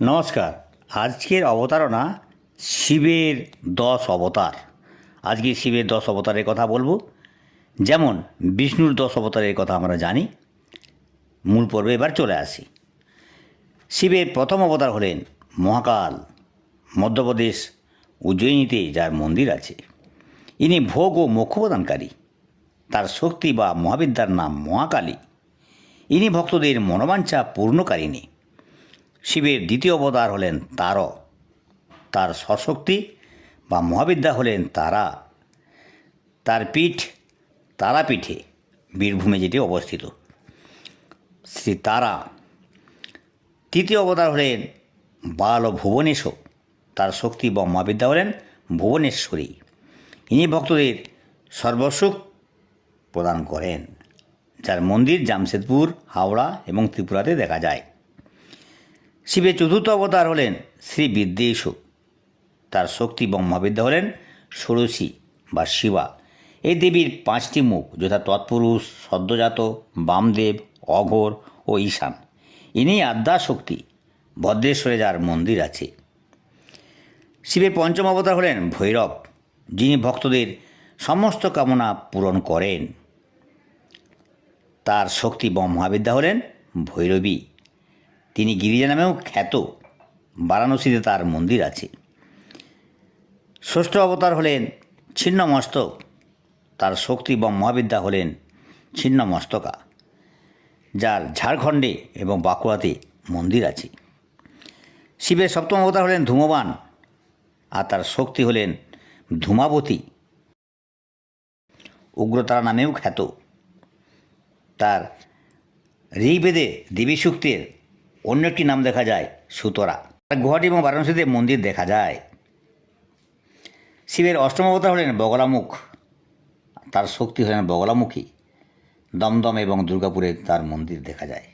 নমস্কার। আজকের অবতারণা শিবের 10 অবতার। আজকে শিবের 10 অবতারের কথা বলবো। যেমন বিষ্ণুর 10 অবতারের কথা আমরা জানি। মূল পর্বে এবার চলে আসি। শিবের প্রথম অবতার হলেন মহাকাল। মধ্যপ্রদেশ উজ্জয়িনীতে যার মন্দির আছে। ইনি ভোগ ও মোক্ষ প্রদানকারী। তার শক্তি বা মহাবিদ্যার নাম মহাকালী। ইনি ভক্তদের মনোবাঞ্ছা পূর্ণকারিণী। শিবের দ্বিতীয় অবতার হলেন তার। তার স্বশক্তি বা মহাবিদ্যা হলেন তারা। তার পীঠ তারাপীঠে, বীরভূমে যেটি অবস্থিত, শ্রী তারা। তৃতীয় অবতার হলেন বাল ভুবনেশ। তার শক্তি বা মহাবিদ্যা হলেন ভুবনেশ্বরী। ইনি ভক্তদের সর্বসুখ প্রদান করেন। যার মন্দির জামশেদপুর, হাওড়া এবং ত্রিপুরাতে দেখা যায়। শিবের চতুর্থ অবতার হলেন শ্রী বিদ্যেশ। তার শক্তি এবং মহাবিদ্যা হলেন ষোড়শী বা শিবা। এই দেবীর 5টি মুখ, যথা তৎপুরুষ, সদ্যজাত, বামদেব, অঘোর ও ঈশান। ইনি আদ্যা শক্তি, ভদ্রেশ্বরে যার মন্দির আছে। শিবের পঞ্চম অবতার হলেন ভৈরব, যিনি ভক্তদের সমস্ত কামনা পূরণ করেন। তার শক্তি বা মহাবিদ্যা হলেন ভৈরবী। তিনি গিরিজা নামেও খ্যাত। বারাণসীতে তার মন্দির আছে। ষষ্ঠ অবতার হলেন ছিন্নমস্তক। তার শক্তি বা মহাবিদ্যা হলেন ছিন্নমস্তকা, যার ঝাড়খণ্ডে এবং বাঁকুড়াতে মন্দির আছে। শিবের সপ্তম অবতার হলেন ধূমবান, আর তার শক্তি হলেন ধূমাবতী, উগ্রতারা নামেও খ্যাত। তার ঋগ্বেদে দেবী সূক্তের অন্য একটি নাম দেখা যায় সুতরা। গুয়াহাটি এবং বারাণসীতে মন্দির দেখা যায়। শিবের অষ্টম অবতার হলেন বগলামুখ। তার শক্তি হলেন বগলামুখী। দমদম এবং দুর্গাপুরে তার মন্দির দেখা যায়।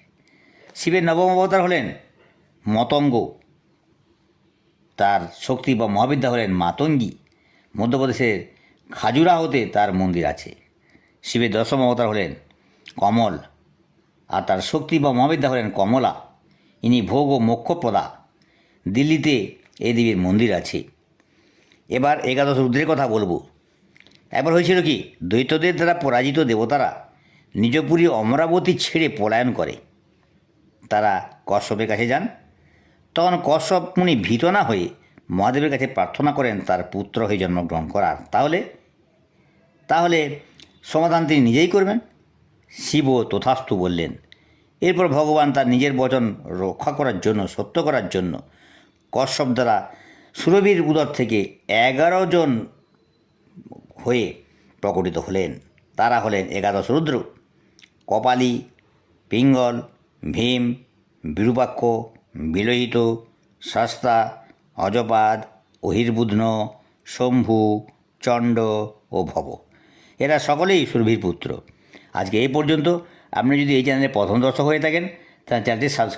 শিবের নবম অবতার হলেন মতঙ্গ। তার শক্তি বা মহাবিদ্যা হলেন মাতঙ্গী। মধ্যপ্রদেশের খাজুরাহোতে তার মন্দির আছে। শিবের দশম অবতার হলেন কমল, আর তার শক্তি বা মহাবিদ্যা হলেন কমলা। ইনি ভোগ ও মোক্ষপ্রদা। দিল্লিতে এই দেবীর মন্দির আছে। এবার 11 রুদ্রের কথা বলবো। একবার হয়েছিল কি, দৈত্যদের দ্বারা পরাজিত দেবতারা নিজপুরী অমরাবতী ছেড়ে পলায়ন করে। তারা কশ্যপের কাছে যান। তখন কশ্যপ মুনি ভীত না হয়ে মহাদেবের কাছে প্রার্থনা করেন তার পুত্র হয়ে জন্মগ্রহণ করার। তাহলে সমাধান তিনি নিজেই করবেন। শিবও তথাস্তু বললেন। এরপর ভগবান তার নিজের বচন রক্ষা করার জন্য, সত্য করার জন্য কশ্যপ দ্বারা সুরভির উদর থেকে 11 জন হয়ে প্রকটিত হলেন। তারা হলেন 11 রুদ্র: কপালী, পিঙ্গল, ভীম, বিরূপাক্ষ, বিলোহিত, শাস্তা, অজপাদ, অহির্বুধ্ন, শম্ভু, চণ্ড ও ভব। এরা সকলেই সুরভির পুত্র। আজকে এই পর্যন্ত। আপনি যদি এই চ্যানেলে প্রথম দর্শক হয়ে থাকেন, তাহলে চ্যানেলটি সাবস্ক্রাইব